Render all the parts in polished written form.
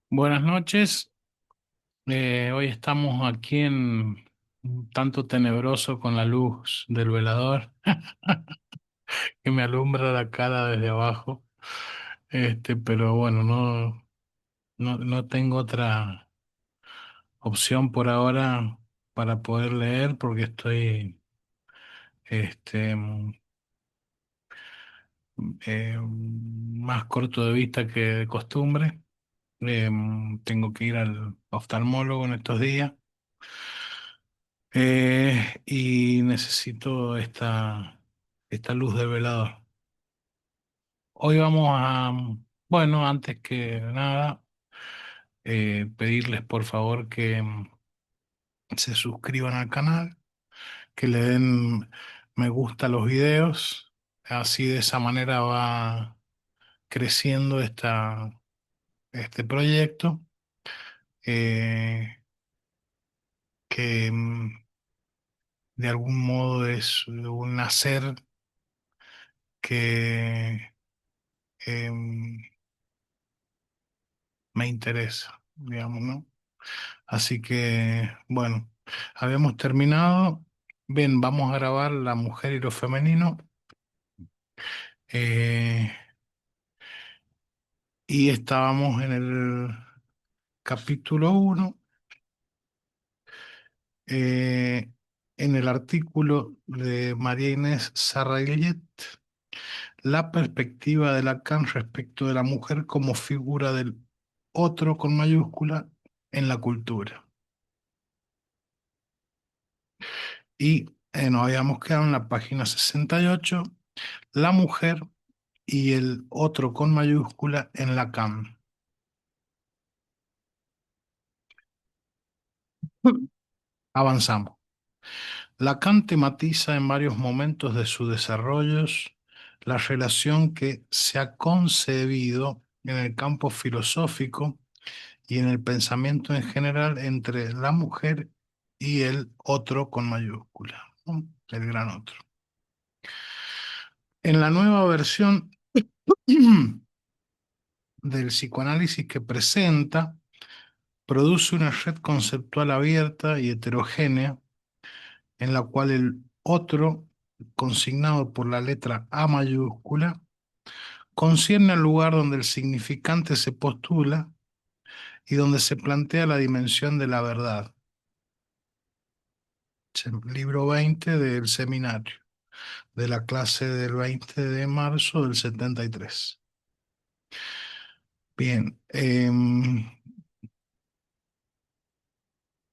Buenas noches. Hoy estamos aquí en un tanto tenebroso con la luz del velador que me alumbra la cara desde abajo. Pero bueno, no tengo otra opción por ahora para poder leer porque estoy este, más corto de vista que de costumbre. Tengo que ir al oftalmólogo en estos días. Y necesito esta luz de velador. Hoy vamos a, bueno, antes que nada, pedirles por favor que se suscriban al canal, que le den me gusta a los videos. Así de esa manera va creciendo este proyecto, eh, que de algún modo es un hacer que em, me interesa, digamos, ¿no? Así que, bueno, habíamos terminado. Bien, vamos a grabar la mujer y lo femenino. eh, y estábamos en el capítulo 1, eh, en el artículo de María Inés Sarraillet, la perspectiva de Lacan respecto de la mujer como figura del otro con mayúscula en la cultura. Y nos habíamos quedado en la página 68, la mujer y el otro con mayúscula en Lacan. Avanzamos. Lacan tematiza en varios momentos de sus desarrollos la relación que se ha concebido en el campo filosófico y en el pensamiento en general entre la mujer y el otro con mayúscula, ¿no? El gran otro. En la nueva versión del psicoanálisis que presenta, produce una red conceptual abierta y heterogénea en la cual el otro, consignado por la letra A mayúscula, concierne al lugar donde el significante se postula y donde se plantea la dimensión de la verdad. Libro 20 del seminario, de la clase del 20 de marzo del 73. Bien,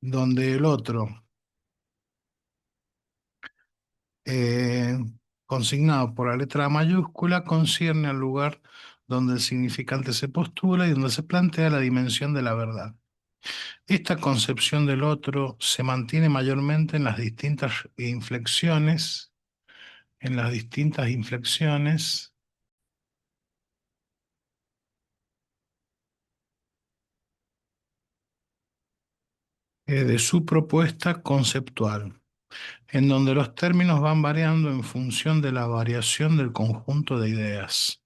donde el otro, eh, consignado por la letra A mayúscula, concierne al lugar donde el significante se postula y donde se plantea la dimensión de la verdad. Esta concepción del otro se mantiene mayormente en las distintas inflexiones de su propuesta conceptual, en donde los términos van variando en función de la variación del conjunto de ideas.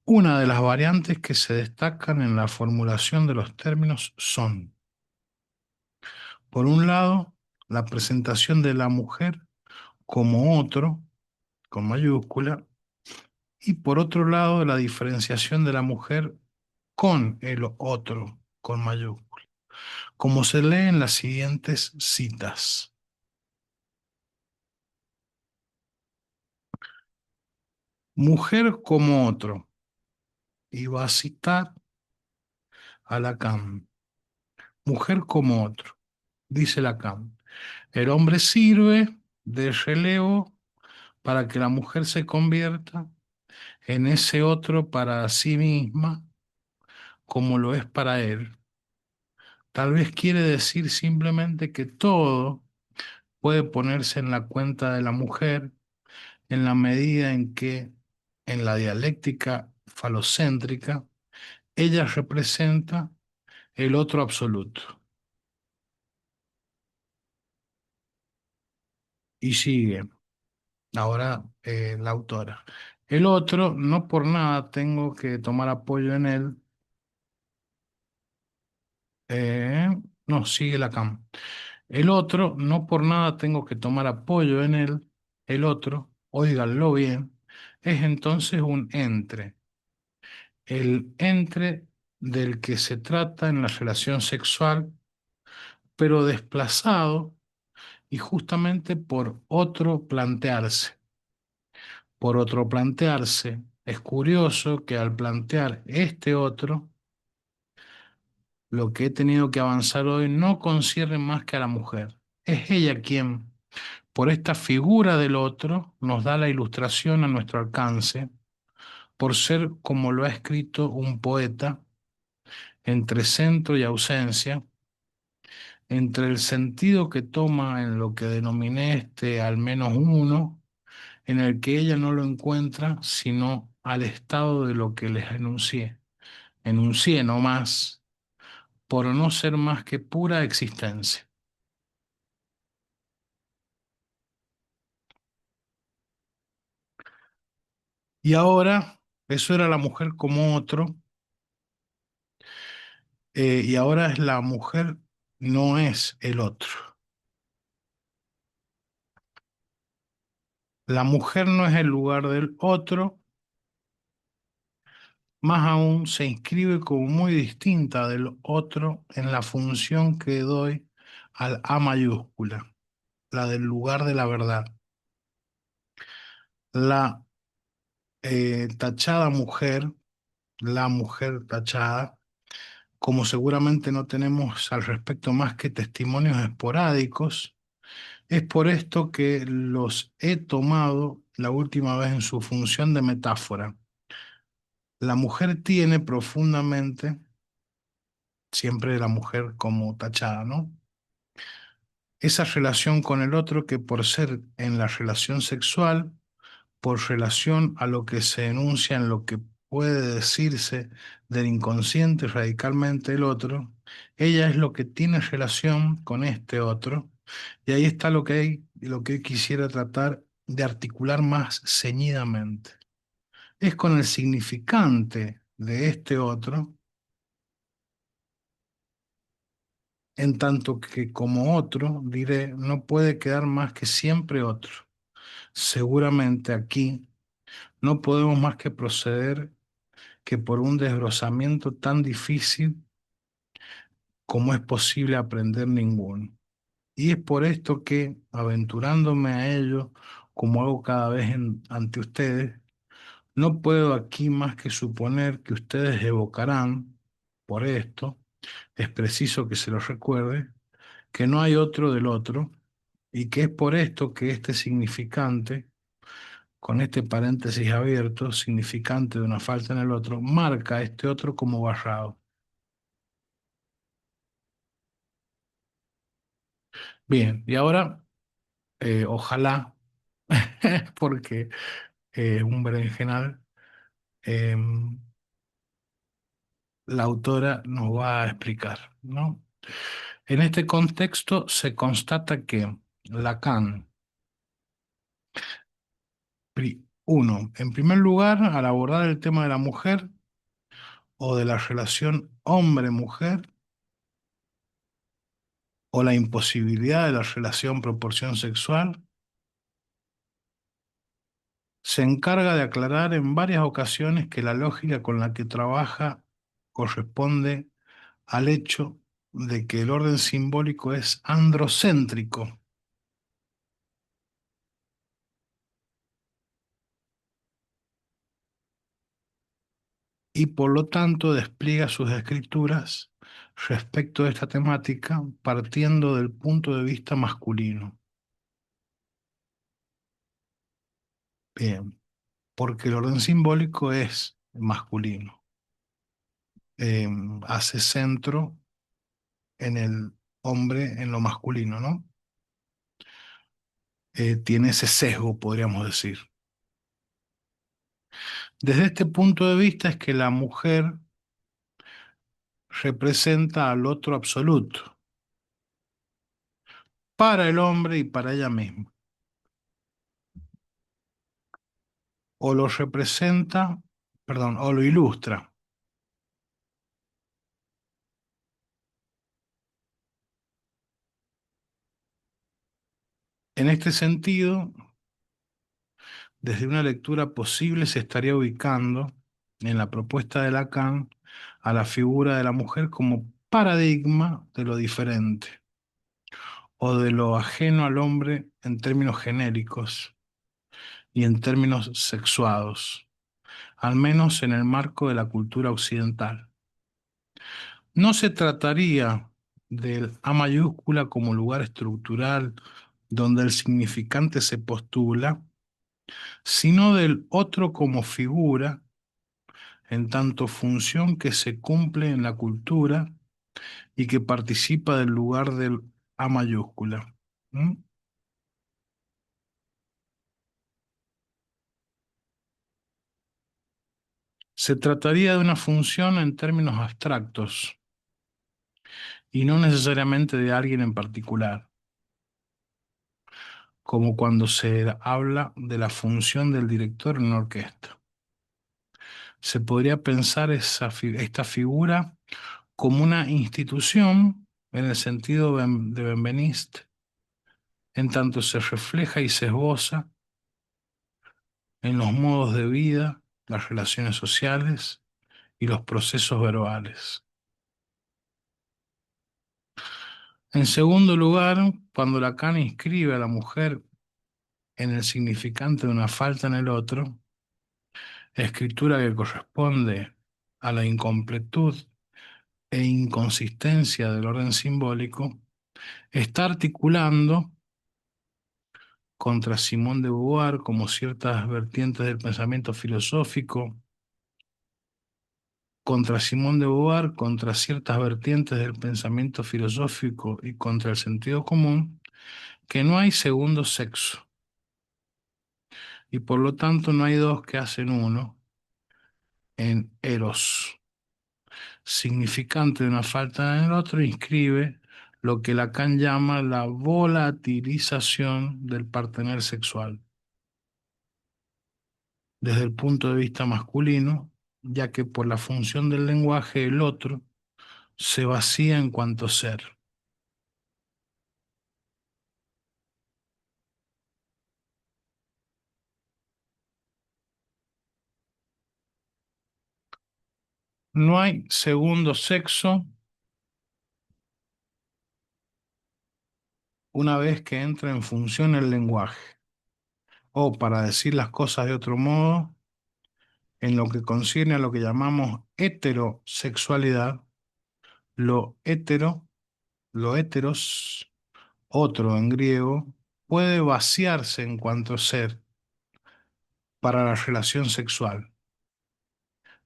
Una de las variantes que se destacan en la formulación de los términos son, por un lado, la presentación de la mujer como otro, con mayúscula, y por otro lado, la diferenciación de la mujer con el otro, con mayúscula, como se lee en las siguientes citas. Mujer como otro, y va a citar a Lacan. Mujer como otro, dice Lacan. El hombre sirve de relevo para que la mujer se convierta en ese otro para sí misma, como lo es para él. Tal vez quiere decir simplemente que todo puede ponerse en la cuenta de la mujer en la medida en que, en la dialéctica falocéntrica, ella representa el otro absoluto. Y sigue, ahora la autora. El otro, no por nada tengo que tomar apoyo en él, Eh, no, sigue Lacan. El otro, no por nada tengo que tomar apoyo en él. El otro, óiganlo bien, es entonces un entre. El entre del que se trata en la relación sexual, pero desplazado y justamente por otro plantearse. Por otro plantearse, es curioso que al plantear este otro, lo que he tenido que avanzar hoy no concierne más que a la mujer. Es ella quien, por esta figura del otro, nos da la ilustración a nuestro alcance, por ser, como lo ha escrito un poeta, entre centro y ausencia, entre el sentido que toma en lo que denominé este al menos uno, en el que ella no lo encuentra, sino al estado de lo que les enuncié. Enuncié no más, por no ser más que pura existencia. Y ahora, eso era la mujer como otro, y ahora es la mujer, no es el otro. La mujer no es el lugar del otro, más aún se inscribe como muy distinta del otro en la función que doy al A mayúscula, la del lugar de la verdad. La tachada mujer, la mujer tachada, como seguramente no tenemos al respecto más que testimonios esporádicos, es por esto que los he tomado la última vez en su función de metáfora. La mujer tiene profundamente, siempre la mujer como tachada, ¿no? Esa relación con el otro que por ser en la relación sexual, por relación a lo que se enuncia en lo que puede decirse del inconsciente radicalmente el otro, ella es lo que tiene relación con este otro, y ahí está lo que quisiera tratar de articular más ceñidamente. Es con el significante de este otro, en tanto que como otro, diré, no puede quedar más que siempre otro. Seguramente aquí no podemos más que proceder que por un desbrozamiento tan difícil como es posible aprender ninguno. Y es por esto que, aventurándome a ello, como hago cada vez ante ustedes, no puedo aquí más que suponer que ustedes evocarán, por esto, es preciso que se los recuerde, que no hay otro del otro, y que es por esto que este significante, con este paréntesis abierto, significante de una falta en el otro, marca a este otro como barrado. Bien, y ahora, ojalá, porque es un berenjenal, eh, la autora nos va a explicar, ¿no? En este contexto se constata que Lacan, uno, en primer lugar, al abordar el tema de la mujer o de la relación hombre-mujer o la imposibilidad de la relación proporción sexual, se encarga de aclarar en varias ocasiones que la lógica con la que trabaja corresponde al hecho de que el orden simbólico es androcéntrico y por lo tanto despliega sus escrituras respecto de esta temática partiendo del punto de vista masculino. Bien, porque el orden simbólico es masculino. Eh, Hace centro en el hombre, en lo masculino, ¿no? Tiene ese sesgo, podríamos decir. Desde este punto de vista es que la mujer representa al otro absoluto, para el hombre y para ella misma. O lo representa, perdón, o lo ilustra. En este sentido, desde una lectura posible se estaría ubicando en la propuesta de Lacan a la figura de la mujer como paradigma de lo diferente o de lo ajeno al hombre en términos genéricos y en términos sexuados, al menos en el marco de la cultura occidental. No se trataría del A mayúscula como lugar estructural donde el significante se postula, sino del otro como figura en tanto función que se cumple en la cultura y que participa del lugar del A mayúscula. ¿Mm? Se trataría de una función en términos abstractos y no necesariamente de alguien en particular, como cuando se habla de la función del director en una orquesta. Se podría pensar esta figura como una institución en el sentido de Benveniste, en tanto se refleja y se esboza en los modos de vida, las relaciones sociales y los procesos verbales. En segundo lugar, cuando Lacan inscribe a la mujer en el significante de una falta en el otro, escritura que corresponde a la incompletud e inconsistencia del orden simbólico, está articulando contra Simone de Beauvoir como ciertas vertientes del pensamiento filosófico, contra Simone de Beauvoir, contra ciertas vertientes del pensamiento filosófico y contra el sentido común, que no hay segundo sexo y por lo tanto no hay dos que hacen uno en eros. Significante de una falta en el otro, inscribe lo que Lacan llama la volatilización del partener sexual desde el punto de vista masculino, ya que por la función del lenguaje el otro se vacía en cuanto ser. No hay segundo sexo una vez que entra en función el lenguaje, o para decir las cosas de otro modo, en lo que concierne a lo que llamamos heterosexualidad, lo hetero, lo heteros, otro en griego, puede vaciarse en cuanto ser para la relación sexual.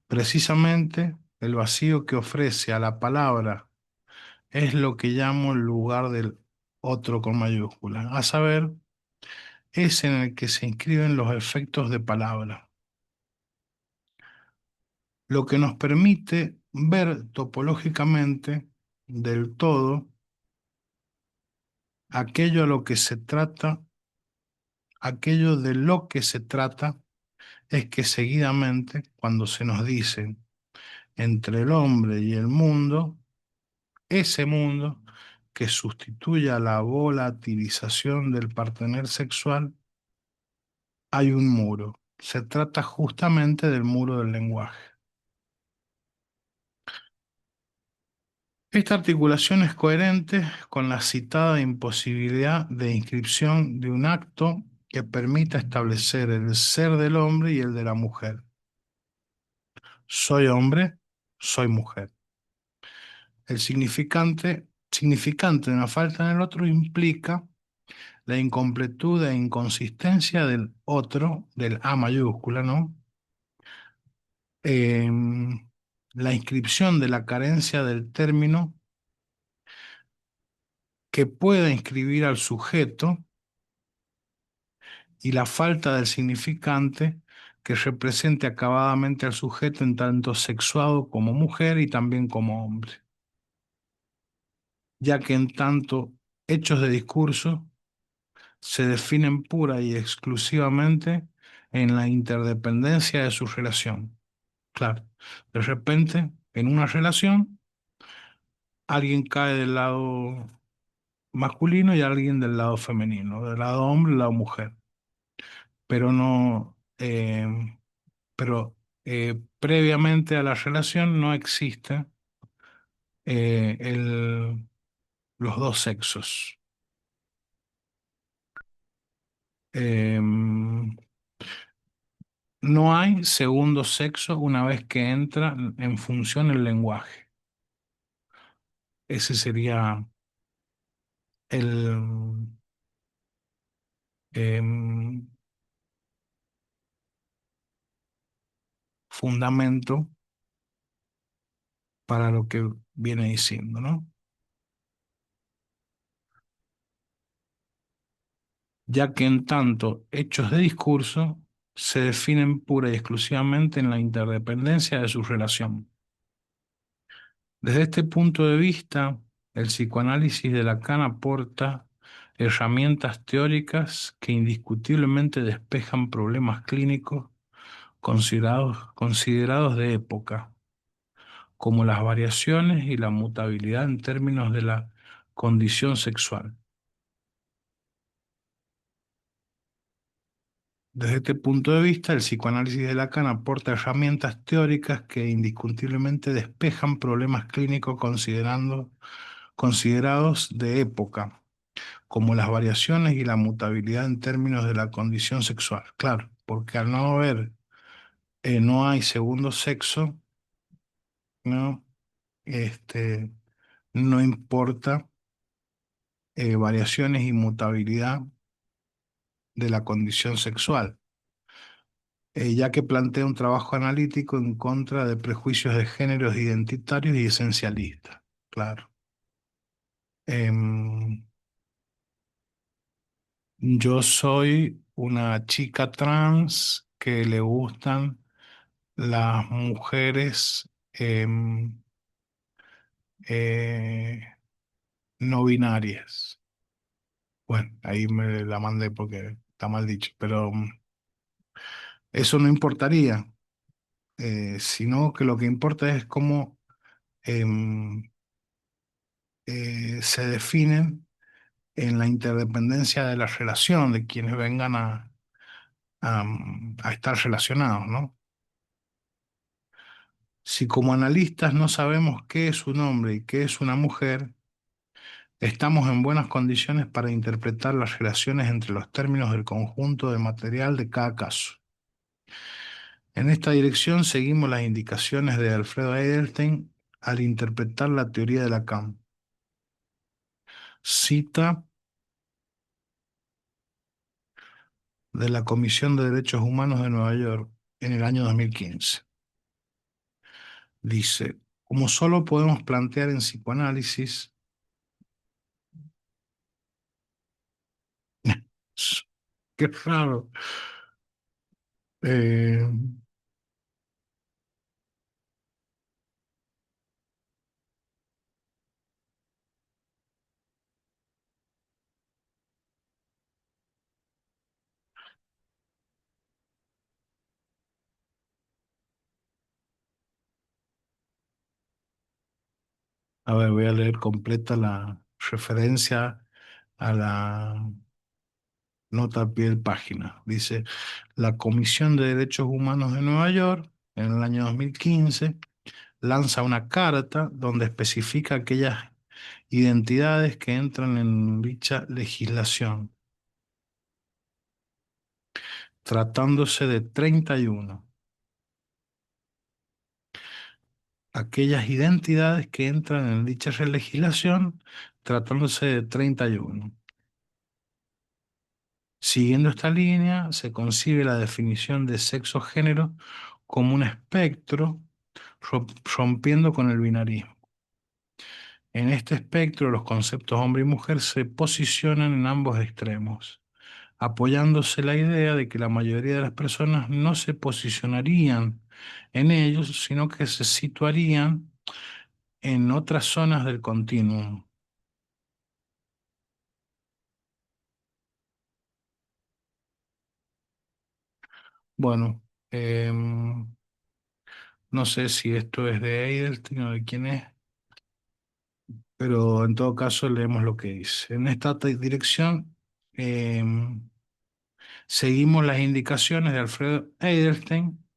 Precisamente el vacío que ofrece a la palabra es lo que llamo el lugar del otro con mayúscula, a saber, es en el que se inscriben los efectos de palabra, lo que nos permite ver topológicamente del todo aquello a lo que se trata, aquello de lo que se trata es que seguidamente, cuando se nos dice entre el hombre y el mundo, ese mundo que sustituya la volatilización del partener sexual, hay un muro. Se trata justamente del muro del lenguaje. Esta articulación es coherente con la citada imposibilidad de inscripción de un acto que permita establecer el ser del hombre y el de la mujer. Soy hombre, soy mujer. El significante de una falta en el otro implica la incompletud e inconsistencia del otro, del A mayúscula, ¿no? La inscripción de la carencia del término que pueda inscribir al sujeto y la falta del significante que represente acabadamente al sujeto en tanto sexuado como mujer y también como hombre, ya que en tanto hechos de discurso se definen pura y exclusivamente en la interdependencia de su relación. Claro, de repente, en una relación, alguien cae del lado masculino y alguien del lado femenino, del lado hombre y del lado mujer. Pero no, previamente a la relación no existe los dos sexos. Eh, no hay segundo sexo una vez que entra en función el lenguaje. Ese sería el em, fundamento para lo que viene diciendo, ¿no? Ya que en tanto hechos de discurso se definen pura y exclusivamente en la interdependencia de su relación. Desde este punto de vista, el psicoanálisis de Lacan aporta herramientas teóricas que indiscutiblemente despejan problemas clínicos considerados de época, como las variaciones y la mutabilidad en términos de la condición sexual. Desde este punto de vista, el psicoanálisis de Lacan aporta herramientas teóricas que indiscutiblemente despejan problemas clínicos considerados de época, como las variaciones y la mutabilidad en términos de la condición sexual. Claro, porque al no haber, no hay segundo sexo, ¿no? Este, no importa variaciones y mutabilidad de la condición sexual, ya que plantea un trabajo analítico en contra de prejuicios de géneros identitarios y esencialistas. Claro. Em, yo soy una chica trans que le gustan las mujeres eh, no binarias. Bueno, ahí me la mandé porque está mal dicho, pero eso no importaría, sino que lo que importa es cómo em, se definen en la interdependencia de la relación de quienes vengan a estar relacionados, ¿no? Si como analistas no sabemos qué es un hombre y qué es una mujer, estamos en buenas condiciones para interpretar las relaciones entre los términos del conjunto de material de cada caso. En esta dirección seguimos las indicaciones de Alfredo Edelstein al interpretar la teoría de Lacan. Cita de la Comisión de Derechos Humanos de Nueva York en el año 2015. Dice, como solo podemos plantear en psicoanálisis, qué raro. Eh, a ver, voy a leer completa la referencia a la nota a pie de página. Dice, la Comisión de Derechos Humanos de Nueva York, en el año 2015, lanza una carta donde especifica aquellas identidades que entran en dicha legislación, tratándose de 31. Aquellas identidades que entran en dicha legislación, tratándose de 31. Siguiendo esta línea, se concibe la definición de sexo-género como un espectro rompiendo con el binarismo. En este espectro, los conceptos hombre y mujer se posicionan en ambos extremos, apoyándose la idea de que la mayoría de las personas no se posicionarían en ellos, sino que se situarían en otras zonas del continuum. Bueno, no sé si esto es de Eidelstein o de quién es. pero en todo caso leemos lo que dice. En esta dirección eh, seguimos las indicaciones de Alfredo Edelstein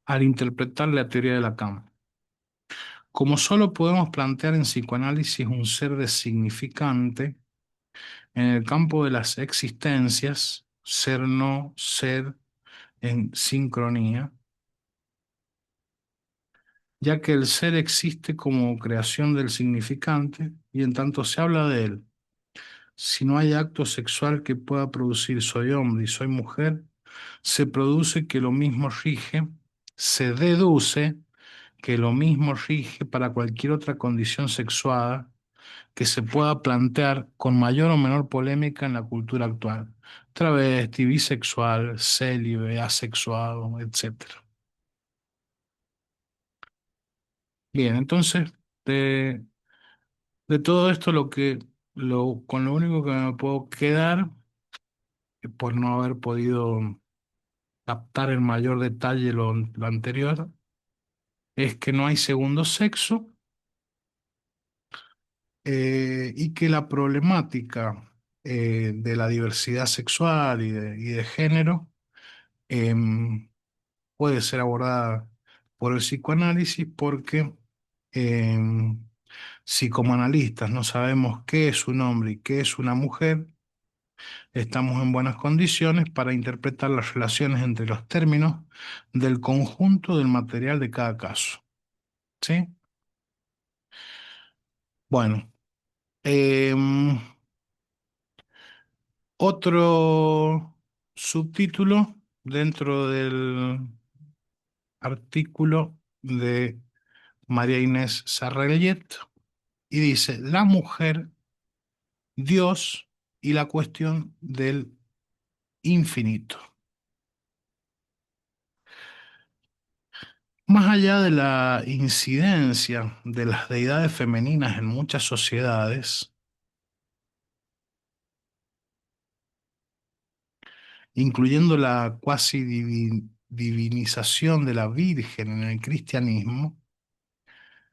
al interpretar la teoría de Lacan. Como solo podemos plantear en psicoanálisis un ser de significante, en el campo de las existencias, ser no ser en sincronía, ya que el ser existe como creación del significante y en tanto se habla de él. Si no hay acto sexual que pueda producir soy hombre y soy mujer, se produce que lo mismo rige, se deduce que lo mismo rige para cualquier otra condición sexuada que se pueda plantear con mayor o menor polémica en la cultura actual. Travesti, bisexual, célibe, asexuado, etcétera. Bien, entonces, de, de todo esto con lo único que me puedo quedar, por no haber podido captar en mayor detalle lo anterior, es que no hay segundo sexo y que la problemática de la diversidad sexual y de género em, puede ser abordada por el psicoanálisis porque em, si como analistas no sabemos qué es un hombre y qué es una mujer, estamos en buenas condiciones para interpretar las relaciones entre los términos del conjunto del material de cada caso. ¿Sí? Bueno, em, otro subtítulo dentro del artículo de María Inés Sarraguet y dice, la mujer, Dios y la cuestión del infinito. Más allá de la incidencia de las deidades femeninas en muchas sociedades, incluyendo la cuasi divinización de la Virgen en el cristianismo,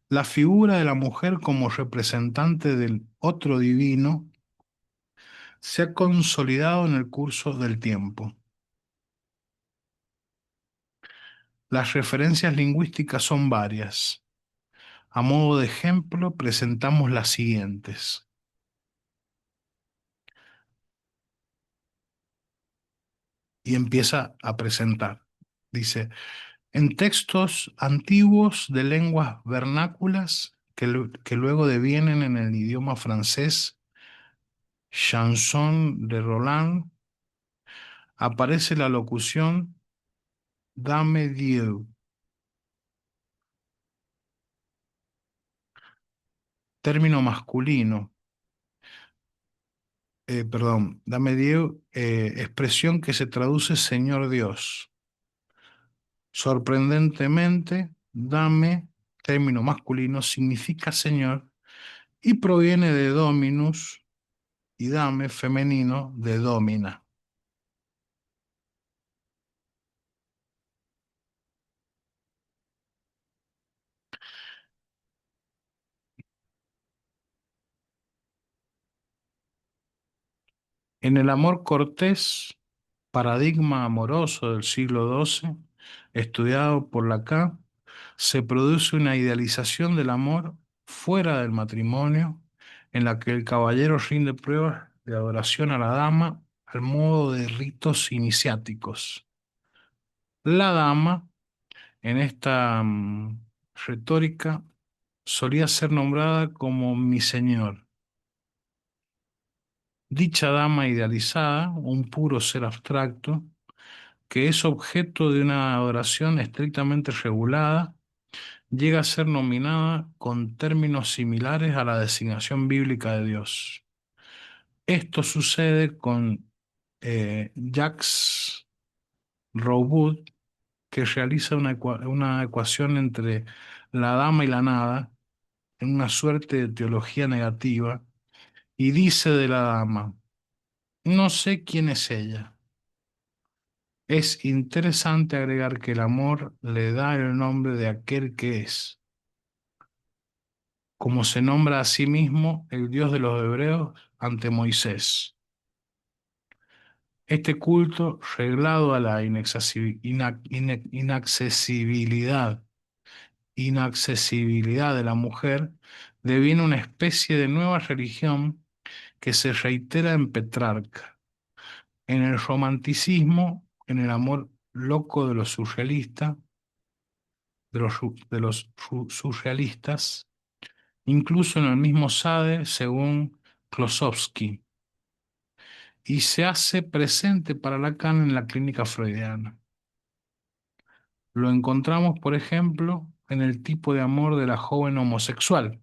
la figura de la mujer como representante del otro divino se ha consolidado en el curso del tiempo. Las referencias lingüísticas son varias. A modo de ejemplo, presentamos las siguientes. Y empieza a presentar. Dice, en textos antiguos de lenguas vernáculas que luego devienen en el idioma francés, chanson de Roland, aparece la locución Dame Dieu, término masculino, perdón, Dame Dieu, expresión que se traduce Señor Dios. Sorprendentemente, Dame, término masculino, significa Señor y proviene de Dominus y Dame, femenino, de Domina. En el amor cortés, paradigma amoroso del siglo XII, estudiado por Lacan, se produce una idealización del amor fuera del matrimonio, en la que el caballero rinde pruebas de adoración a la dama al modo de ritos iniciáticos. La dama, en esta retórica, solía ser nombrada como mi señor. Dicha dama idealizada, un puro ser abstracto, que es objeto de una adoración estrictamente regulada, llega a ser nominada con términos similares a la designación bíblica de Dios. Esto sucede con Jacques Roubaud, que realiza una ecuación entre la dama y la nada, en una suerte de teología negativa, y dice de la dama, no sé quién es ella, Es interesante agregar que el amor le da el nombre de aquel que es, como se nombra a sí mismo el Dios de los hebreos ante Moisés. Este culto, reglado a la inaccesibilidad de la mujer, deviene una especie de nueva religión que se reitera en Petrarca, en el romanticismo, en el amor loco de los surrealistas, surrealistas, incluso en el mismo Sade, según Klosowski, y se hace presente para Lacan en la clínica freudiana. Lo encontramos, por ejemplo, en el tipo de amor de la joven homosexual,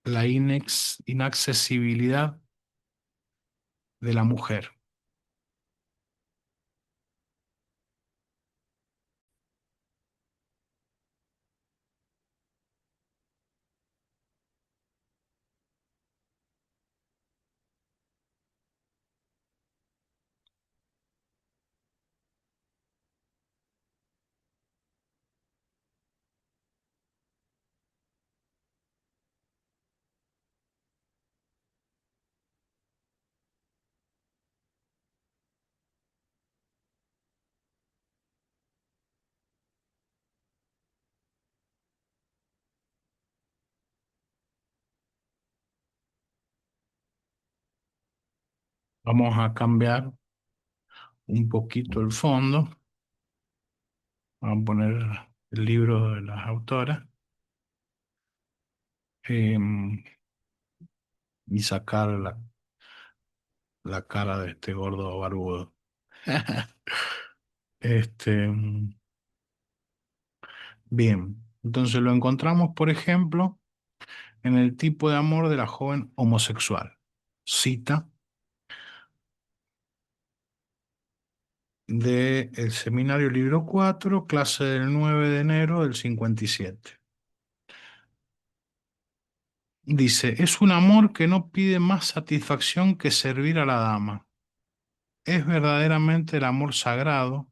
la inaccesibilidad de la mujer. Vamos a cambiar un poquito el fondo. Vamos a poner el libro de las autoras y sacar la cara de este gordo barbudo. Este, bien, entonces lo encontramos, por ejemplo, en el tipo de amor de la joven homosexual. Cita del Seminario Libro 4, clase del 9 de enero del 57. Dice, es un amor que no pide más satisfacción que servir a la dama. Es verdaderamente el amor sagrado,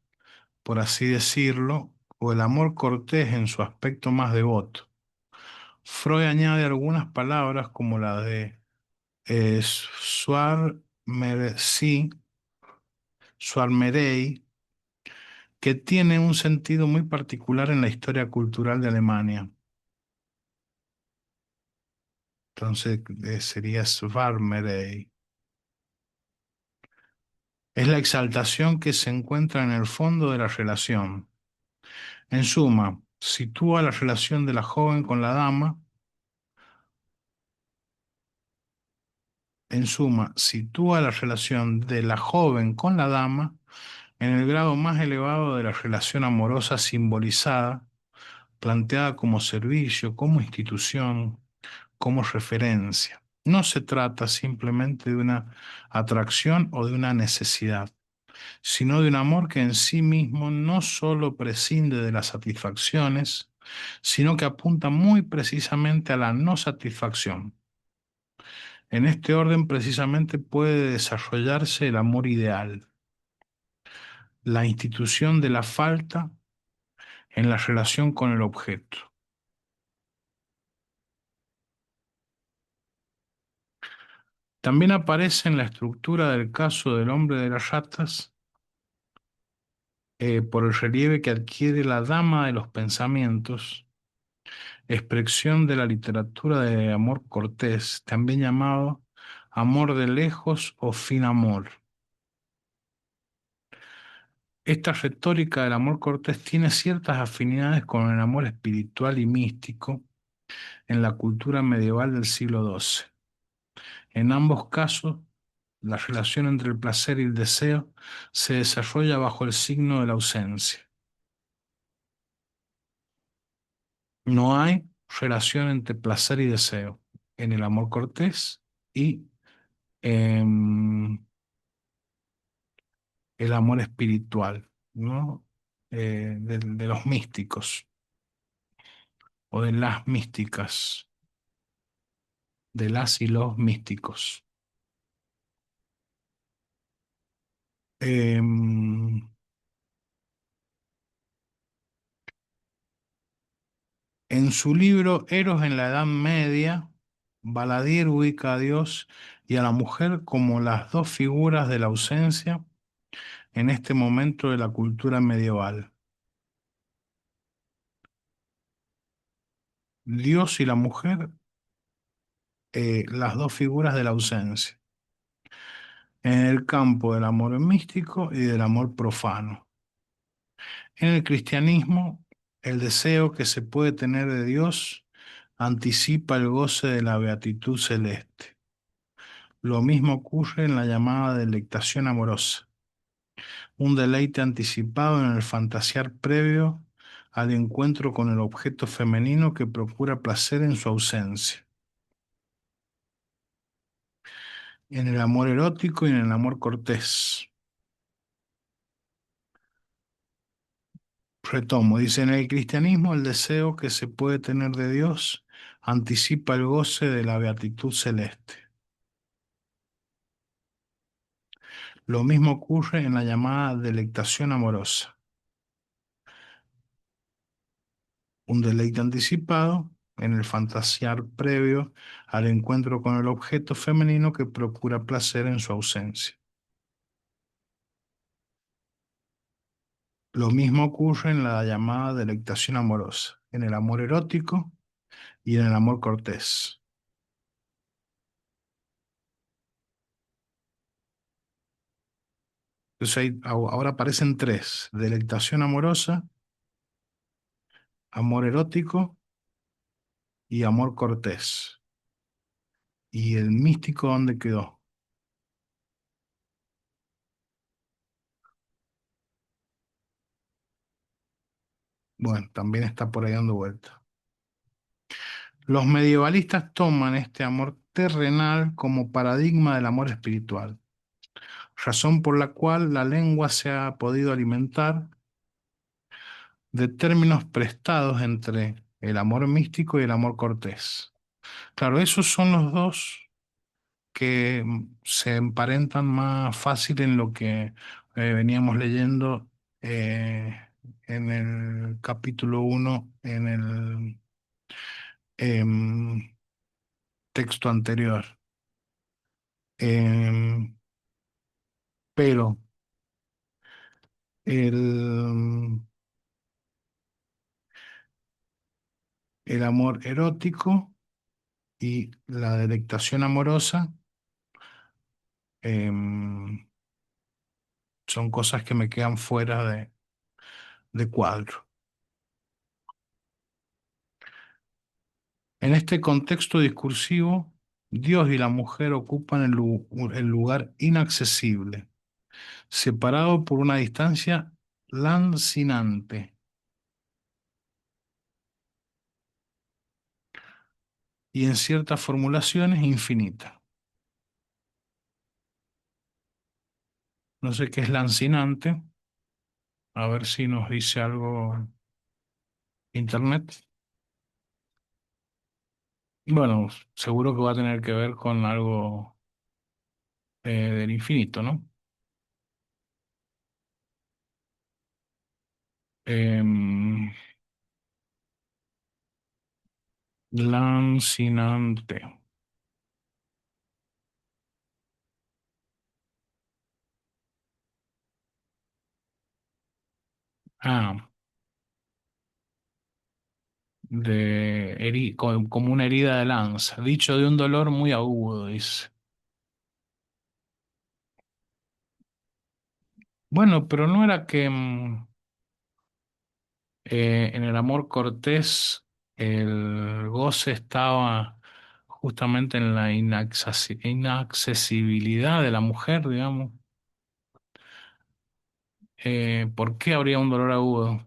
por así decirlo, o el amor cortés en su aspecto más devoto. Freud añade algunas palabras como la de Soir-merci, Soir-merei, que tiene un sentido muy particular en la historia cultural de Alemania. Entonces sería Soir-merei. Es la exaltación que se encuentra en el fondo de la relación. En suma, sitúa la relación de la joven con la dama. En suma, sitúa la relación de la joven con la dama en el grado más elevado de la relación amorosa simbolizada, planteada como servicio, como institución, como referencia. No se trata simplemente de una atracción o de una necesidad, sino de un amor que en sí mismo no solo prescinde de las satisfacciones, sino que apunta muy precisamente a la no satisfacción. En este orden precisamente puede desarrollarse el amor ideal, la institución de la falta en la relación con el objeto. También aparece en la estructura del caso del hombre de las ratas, por el relieve que adquiere la dama de los pensamientos, expresión de la literatura de amor cortés, también llamado amor de lejos o fin amor. Esta retórica del amor cortés tiene ciertas afinidades con el amor espiritual y místico en la cultura medieval del siglo XII. En ambos casos, la relación entre el placer y el deseo se desarrolla bajo el signo de la ausencia. No hay relación entre placer y deseo en el amor cortés y en el amor espiritual, ¿no? De los místicos o de las místicas, de las y los místicos. Em, en su libro Eros en la Edad Media, Valadier ubica a Dios y a la mujer como las dos figuras de la ausencia en este momento de la cultura medieval. Dios y la mujer, las dos figuras de la ausencia, en el campo del amor místico y del amor profano. En el cristianismo, el deseo que se puede tener de Dios anticipa el goce de la beatitud celeste. Lo mismo ocurre en la llamada delectación amorosa, un deleite anticipado en el fantasear previo al encuentro con el objeto femenino que procura placer en su ausencia. En el amor erótico y en el amor cortés. Retomo, dice, en el cristianismo el deseo que se puede tener de Dios anticipa el goce de la beatitud celeste. Lo mismo ocurre en la llamada delectación amorosa, un deleite anticipado en el fantasear previo al encuentro con el objeto femenino que procura placer en su ausencia. Lo mismo ocurre en la llamada delectación amorosa, en el amor erótico y en el amor cortés. Entonces ahora aparecen tres: delectación amorosa, amor erótico y amor cortés. ¿Y el místico dónde quedó? Bueno, también está por ahí dando vuelta. Los medievalistas toman este amor terrenal como paradigma del amor espiritual, razón por la cual la lengua se ha podido alimentar de términos prestados entre el amor místico y el amor cortés. Claro, esos son los dos que se emparentan más fácil en lo que veníamos leyendo eh, en el capítulo uno, en el em, texto anterior. Em, pero el, el amor erótico y la delectación amorosa em, son cosas que me quedan fuera de cuadro. En este contexto discursivo, Dios y la mujer ocupan el lugar inaccesible, separado por una distancia lancinante y en ciertas formulaciones infinita. No sé qué es lancinante, a ver si nos dice algo internet. Bueno, seguro que va a tener que ver con algo del infinito, ¿no? Em, lancinante. Ah, como una herida de lanza, dicho de un dolor muy agudo, dice. Bueno, pero no era que en el amor cortés el goce estaba justamente en la inaccesibilidad de la mujer, digamos. ¿Por qué habría un dolor agudo?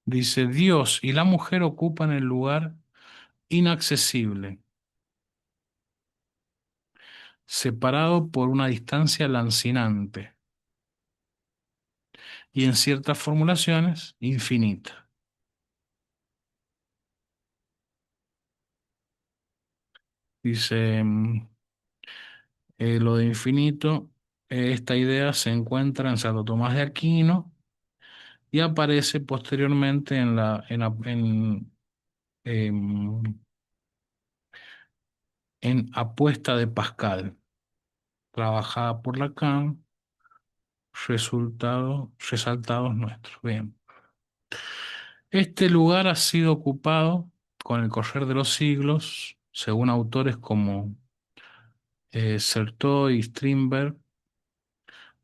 Dice, Dios y la mujer ocupan el lugar inaccesible, separado por una distancia lancinante y en ciertas formulaciones infinita. Dice, lo de infinito, esta idea se encuentra en Santo Tomás de Aquino y aparece posteriormente em, en Apuesta de Pascal, trabajada por Lacan, resaltados nuestros. Bien. Este lugar ha sido ocupado con el correr de los siglos, según autores como Certeau y Strindberg,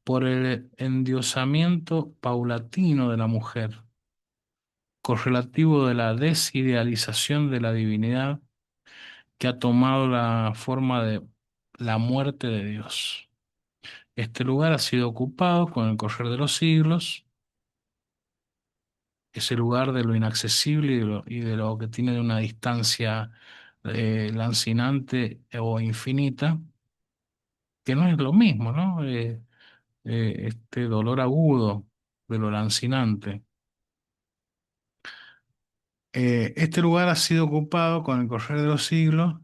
por el endiosamiento paulatino de la mujer, correlativo de la desidealización de la divinidad que ha tomado la forma de la muerte de Dios. Este lugar ha sido ocupado con el correr de los siglos, ese lugar de lo inaccesible y de lo que tiene de una distancia lancinante o infinita, que no es lo mismo, ¿no? Este dolor agudo de lo lancinante. Este lugar ha sido ocupado con el correr de los siglos,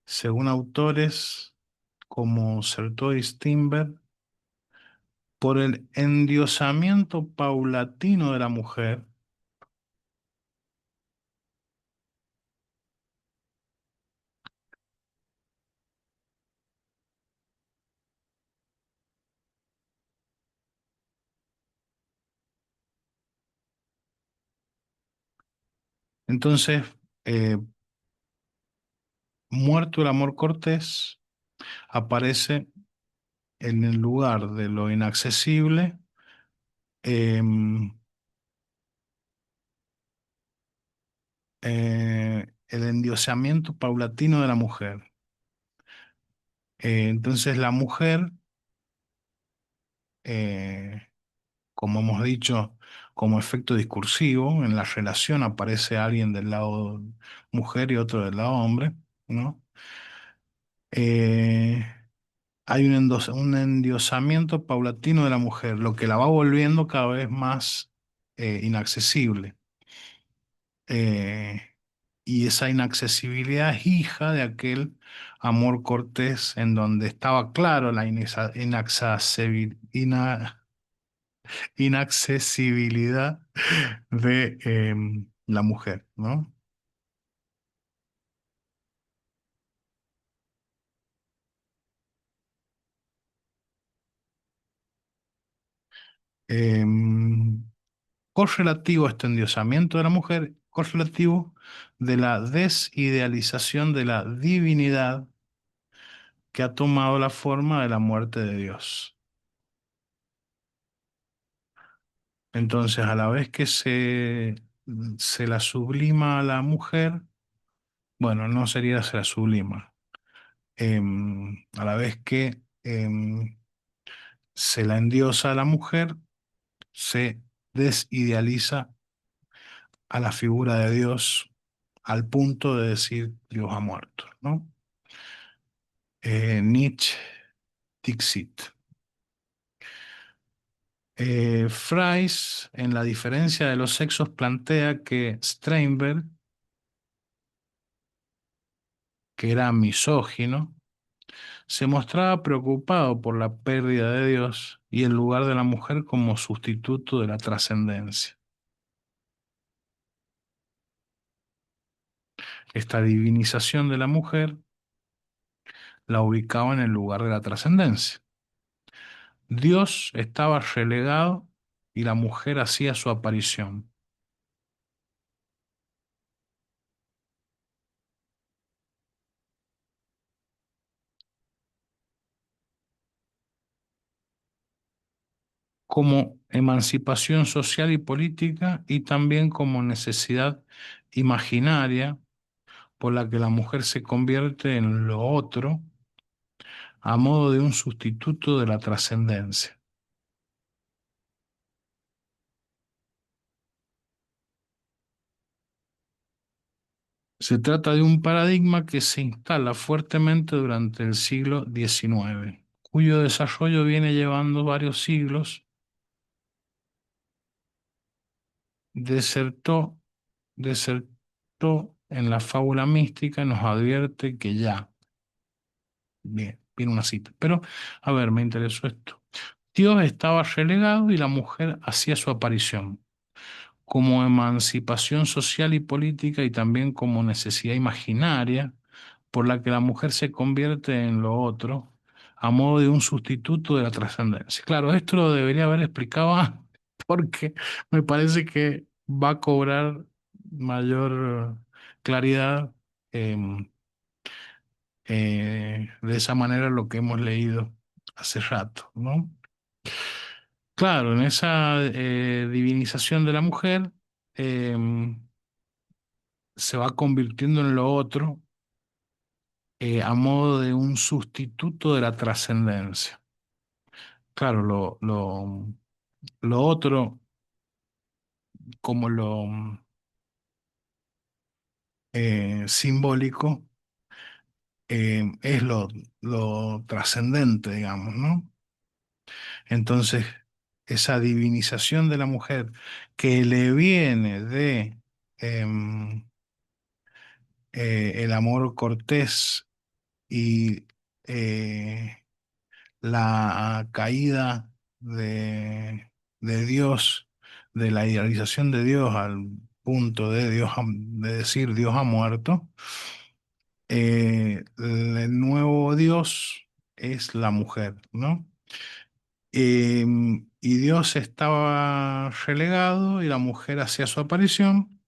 según autores como Certeau y Strindberg, por el endiosamiento paulatino de la mujer. Entonces, eh, muerto el amor cortés, aparece en el lugar de lo inaccesible, em, el endiosamiento paulatino de la mujer. Entonces, la mujer, eh, como hemos dicho, como efecto discursivo, en la relación aparece alguien del lado mujer y otro del lado hombre, ¿no? Eh, Hay un endiosamiento paulatino de la mujer, lo que la va volviendo cada vez más inaccesible. Eh, y esa inaccesibilidad es hija de aquel amor cortés en donde estaba claro la inaccesibilidad de la mujer, ¿no? Em, Correlativo a este endiosamiento de la mujer, correlativo de la desidealización de la divinidad que ha tomado la forma de la muerte de Dios. Entonces, a la vez que se la sublima a la mujer, bueno, no sería se la sublima, a la vez que se la endiosa a la mujer, se desidealiza a la figura de Dios al punto de decir Dios ha muerto, ¿no? Nietzsche, Dixit. Fries, en La diferencia de los sexos, plantea que Steinberg, que era misógino, se mostraba preocupado por la pérdida de Dios y el lugar de la mujer como sustituto de la trascendencia. Esta divinización de la mujer la ubicaba en el lugar de la trascendencia. Dios estaba relegado y la mujer hacía su aparición. Como emancipación social y política y también como necesidad imaginaria por la que la mujer se convierte en lo otro a modo de un sustituto de la trascendencia. Se trata de un paradigma que se instala fuertemente durante el siglo XIX, cuyo desarrollo viene llevando varios siglos desertó, desertó en la fábula mística y nos advierte que ya, bien, viene una cita. Pero, a ver, me interesó esto. Dios estaba relegado y la mujer hacía su aparición, como emancipación social y política y también como necesidad imaginaria por la que la mujer se convierte en lo otro a modo de un sustituto de la trascendencia. Claro, esto lo debería haber explicado antes, porque me parece que va a cobrar mayor claridad de esa manera lo que hemos leído hace rato, ¿no? Claro, en esa divinización de la mujer, em, se va convirtiendo en lo otro a modo de un sustituto de la trascendencia. Claro, lo otro, como lo simbólico, es lo trascendente, digamos, ¿no? Entonces, esa divinización de la mujer que le viene de em, el amor cortés y la caída de Dios, de la idealización de Dios al punto de de decir Dios ha muerto, el nuevo Dios es la mujer, ¿no? Y Dios estaba relegado y la mujer hacía su aparición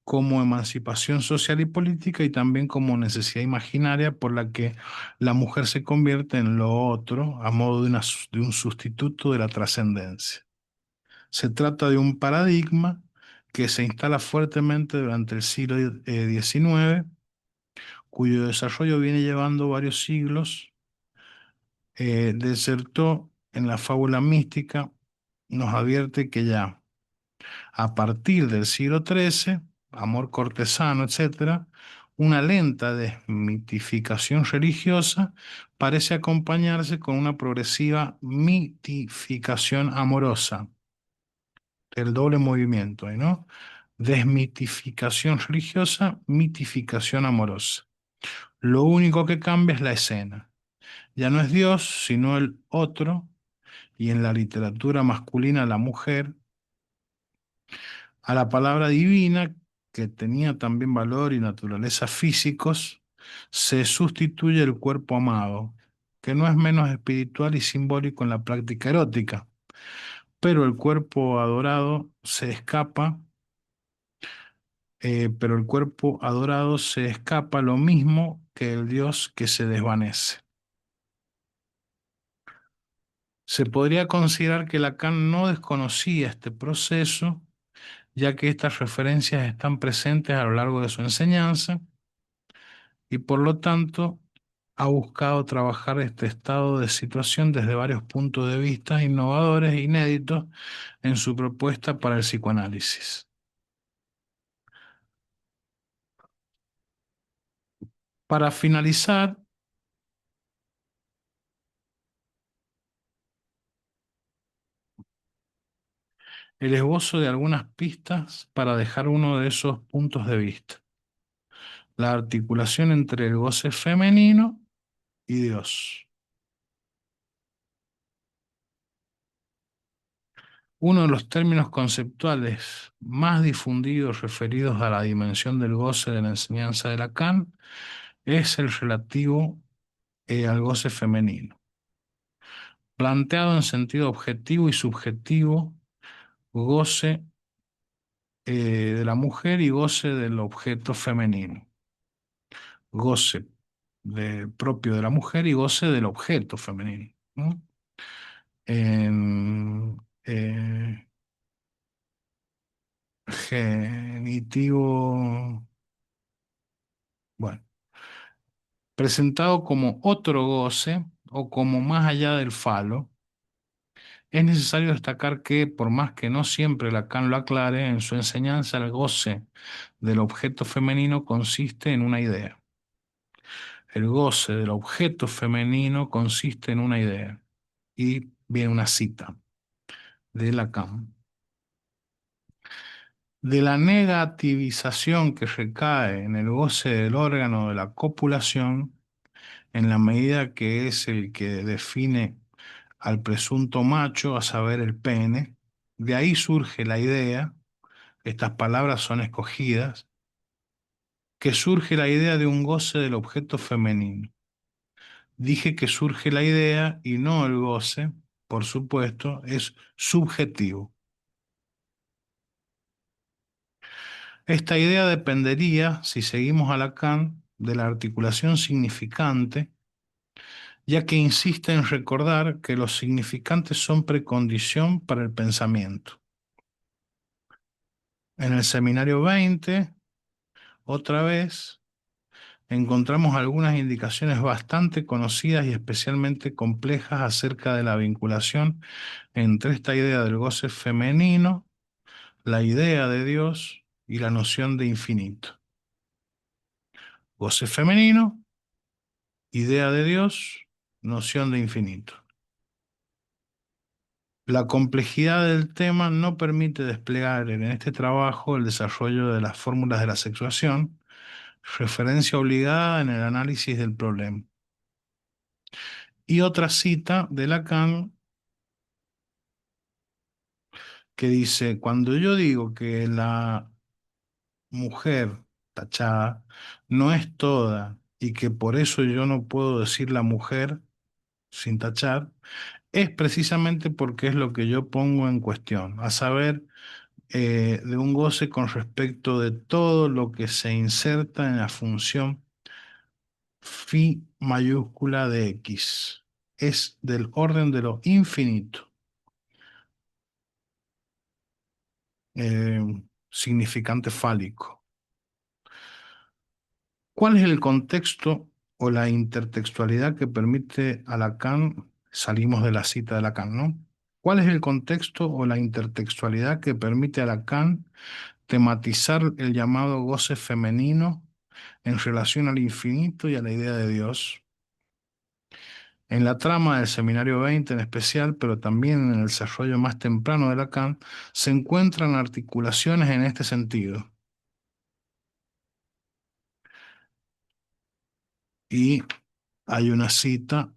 como emancipación social y política y también como necesidad imaginaria por la que la mujer se convierte en lo otro a modo de, de un sustituto de la trascendencia. Se trata de un paradigma que se instala fuertemente durante el siglo XIX, cuyo desarrollo viene llevando varios siglos, desertó en la fábula mística, nos advierte que ya a partir del siglo XIII, amor cortesano, etcétera, una lenta desmitificación religiosa parece acompañarse con una progresiva mitificación amorosa, el doble movimiento, ahí, ¿no? Desmitificación religiosa, mitificación amorosa. Lo único que cambia es la escena. Ya no es Dios, sino el otro, y en la literatura masculina la mujer. A la palabra divina, que tenía también valor y naturaleza físicos, se sustituye el cuerpo amado, que no es menos espiritual y simbólico en la práctica erótica, pero el cuerpo adorado se escapa, pero el cuerpo adorado se escapa lo mismo que el Dios que se desvanece. Se podría considerar que Lacan no desconocía este proceso, ya que estas referencias están presentes a lo largo de su enseñanza y por lo tanto ha buscado trabajar este estado de situación desde varios puntos de vista innovadores e inéditos en su propuesta para el psicoanálisis. Para finalizar, el esbozo de algunas pistas para dejar uno de esos puntos de vista, la articulación entre el goce femenino y Dios. Uno de los términos conceptuales más difundidos referidos a la dimensión del goce de la enseñanza de Lacan es el relativo al goce femenino. Planteado en sentido objetivo y subjetivo, goce de la mujer y goce del objeto femenino. Goce propio de la mujer y goce del objeto femenino, ¿no? En, genitivo, bueno, presentado como otro goce o como más allá del falo. Es necesario destacar que, por más que no siempre Lacan lo aclare, en su enseñanza el goce del objeto femenino consiste en una idea. El goce del objeto femenino consiste en una idea. Y viene una cita de Lacan. de la negativización que recae en el goce del órgano de la copulación, en la medida que es el que define al presunto macho, a saber, el pene. De ahí surge la idea, estas palabras son escogidas, que surge la idea de un goce del objeto femenino. Dije que surge la idea y no el goce, por supuesto, es subjetivo. Esta idea dependería, si seguimos a Lacan, de la articulación significante, ya que insiste en recordar que los significantes son precondición para el pensamiento. En el seminario 20, otra vez, encontramos algunas indicaciones bastante conocidas y especialmente complejas acerca de la vinculación entre esta idea del goce femenino, la idea de Dios y la noción de infinito. Goce femenino, idea de Dios, noción de infinito. La complejidad del tema no permite desplegar en este trabajo el desarrollo de las fórmulas de la sexuación, referencia obligada en el análisis del problema. Y otra cita de Lacan que dice, cuando yo digo que la mujer tachada no es toda y que por eso yo no puedo decir la mujer sin tachar, es precisamente porque es lo que yo pongo en cuestión, a saber, de un goce con respecto de todo lo que se inserta en la función phi mayúscula de X. Es del orden de lo infinito, significante fálico. ¿Cuál es el contexto o la intertextualidad que permite a Lacan, salimos de la cita de Lacan, ¿no? ¿Cuál es el contexto o la intertextualidad que permite a Lacan tematizar el llamado goce femenino en relación al infinito y a la idea de Dios? En la trama del Seminario 20 en especial, pero también en el desarrollo más temprano de Lacan, se encuentran articulaciones en este sentido. Y hay una cita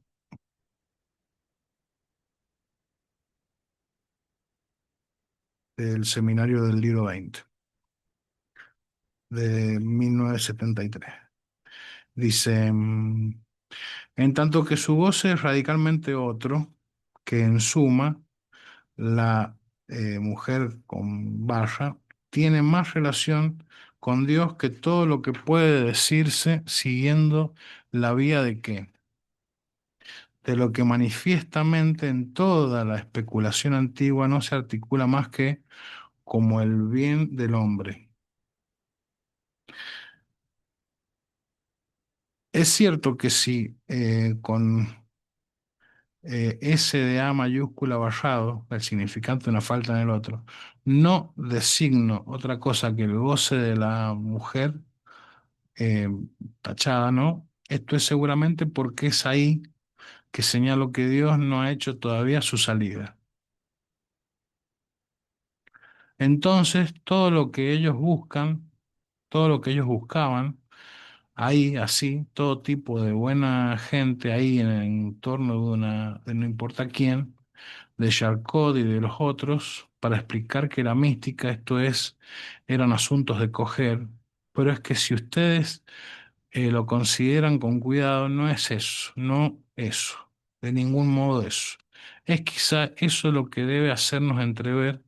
del Seminario del Libro 20, de 1973. Dice, en tanto que su goce es radicalmente otro, que en suma la mujer con barra tiene más relación con Dios que todo lo que puede decirse siguiendo la vía de qué, de lo que manifiestamente en toda la especulación antigua no se articula más que como el bien del hombre. Es cierto que si con S de A mayúscula barrado, el significante de una falta en el otro, no designo otra cosa que el goce de la mujer eh, tachada, ¿no? Esto es seguramente porque es ahí que señalo que Dios no ha hecho todavía su salida. Entonces, todo lo que ellos buscan, todo lo que ellos buscaban, ahí, así, todo tipo de buena gente ahí en el entorno de una, de no importa quién, de Charcot y de los otros, para explicar que la mística, esto es, eran asuntos de coger, pero es que si ustedes lo consideran con cuidado, no es eso, no eso, de ningún modo eso. Es quizá eso lo que debe hacernos entrever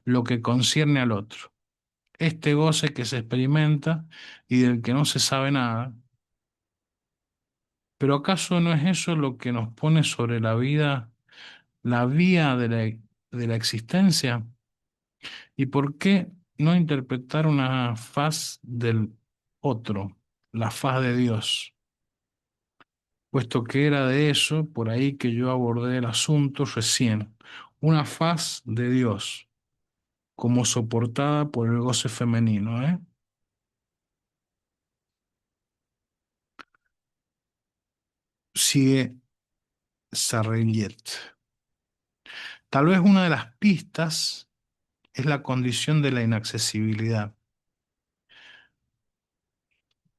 lo que concierne al otro. Este goce que se experimenta y del que no se sabe nada, pero ¿acaso no es eso lo que nos pone sobre la vida, la vía de la existencia? ¿Y por qué no interpretar una faz del otro, la faz de Dios? Puesto que era de eso por ahí que yo abordé el asunto recién, una faz de Dios, como soportada por el goce femenino, ¿eh? Sigue Sarrellet. Tal vez una de las pistas es la condición de la inaccesibilidad,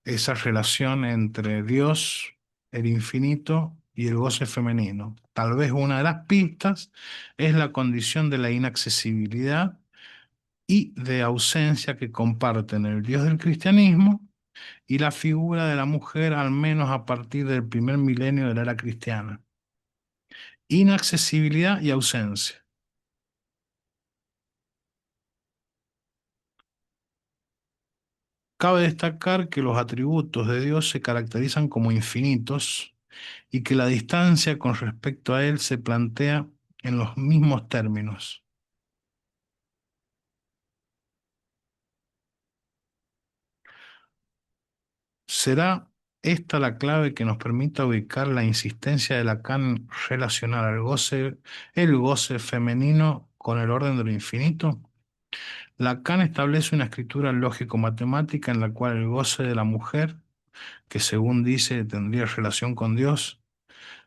esa relación entre Dios, el infinito y el goce femenino. Tal vez una de las pistas es la condición de la inaccesibilidad y de ausencia que comparten el Dios del cristianismo y la figura de la mujer, al menos a partir del primer milenio de la era cristiana. Inaccesibilidad y ausencia. Cabe destacar que los atributos de Dios se caracterizan como infinitos y que la distancia con respecto a Él se plantea en los mismos términos. ¿Será esta la clave que nos permita ubicar la insistencia de Lacan en relacionar el goce femenino con el orden de lo infinito? Lacan establece una escritura lógico-matemática en la cual el goce de la mujer, que según dice tendría relación con Dios,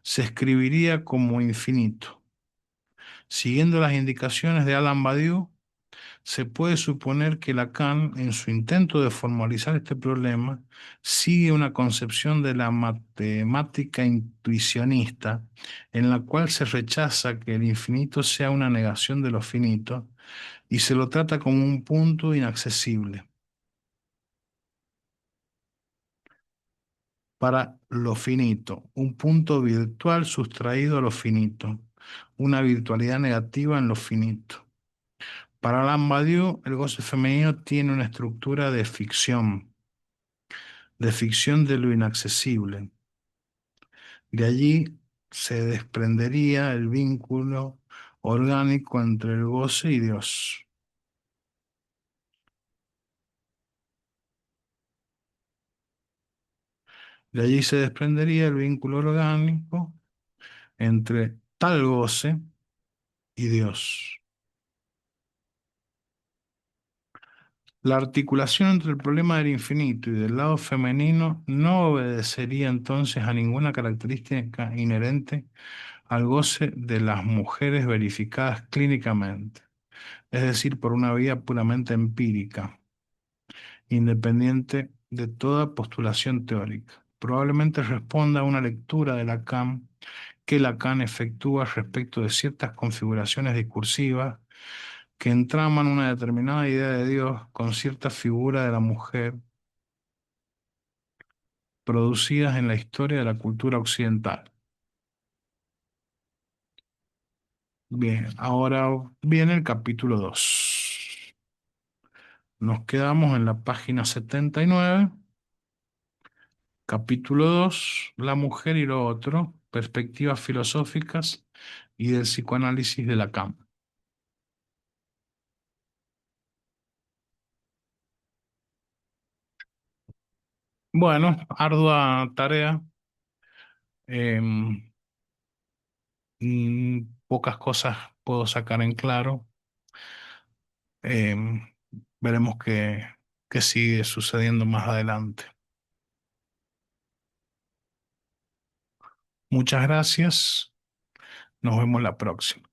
se escribiría como infinito. Siguiendo las indicaciones de Alain Badiou, se puede suponer que Lacan, en su intento de formalizar este problema, sigue una concepción de la matemática intuicionista, en la cual se rechaza que el infinito sea una negación de lo finito y se lo trata como un punto inaccesible. Para lo finito, un punto virtual sustraído a lo finito, una virtualidad negativa en lo finito. Para Alain Badiou, el goce femenino tiene una estructura de ficción de lo inaccesible. De allí se desprendería el vínculo orgánico entre el goce y Dios. De allí se desprendería el vínculo orgánico entre tal goce y Dios. La articulación entre el problema del infinito y del lado femenino no obedecería entonces a ninguna característica inherente al goce de las mujeres verificadas clínicamente, es decir, por una vía puramente empírica, independiente de toda postulación teórica. Probablemente responda a una lectura de Lacan que Lacan efectúa respecto de ciertas configuraciones discursivas que entraman una determinada idea de Dios con cierta figura de la mujer producidas en la historia de la cultura occidental. Bien, ahora viene el capítulo 2. Nos quedamos en la página 79, capítulo 2, la mujer y lo otro, perspectivas filosóficas y del psicoanálisis de Lacan. Bueno, ardua tarea. em, Pocas cosas puedo sacar en claro. Em, Veremos qué sigue sucediendo más adelante. Muchas gracias. Nos vemos la próxima.